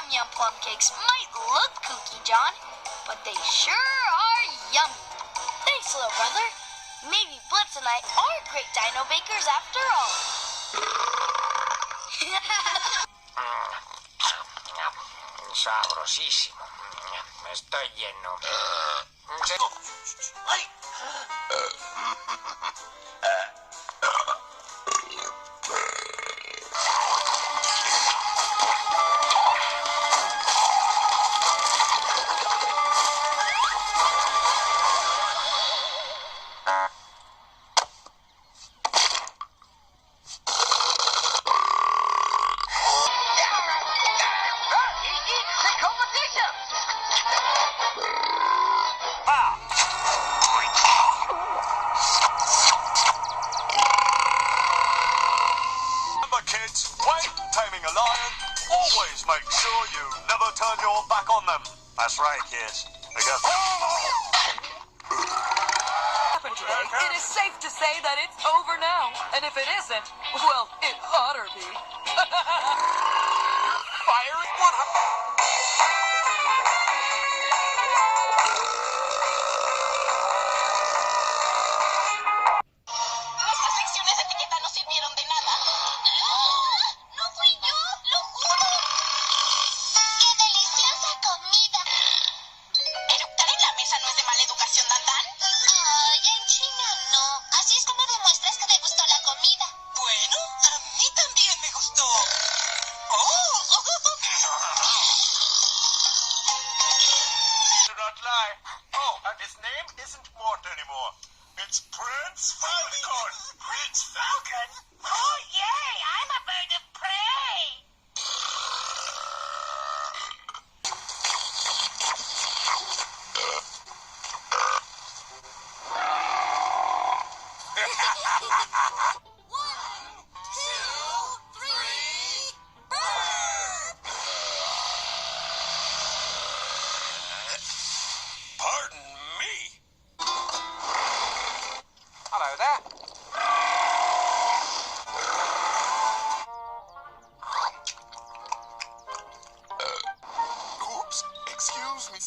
Yum Yum plum cakes might look kooky, John, but they sure are yummy. Thanks, little brother. Maybe Blitz and I are great dino bakers after all. Sabrosísimo. Estoy lleno. ¡Ay! Kids, when taming a lion, always make sure you never turn your back on them. That's right, kids. Because it is safe to say that it's over now. And if it isn't, well, it oughter be. Firing one. Nuestras lecciones de etiqueta no sirvieron de nada. ¡No fui yo! ¡Lo juro! ¡Qué deliciosa comida! ¿Eructar en la mesa no es de mala educación, Dandan? Ay, en China no. Así es como demuestras que te gustó la comida. Bueno, a mí también me gustó. ¡Oh! do not lie. Oh, and his name isn't Mort anymore. It's Prince Falcon. Prince Falcon? Oh, yay! I'm a bird of prey! Pardon me. Hello there. Oops, excuse me.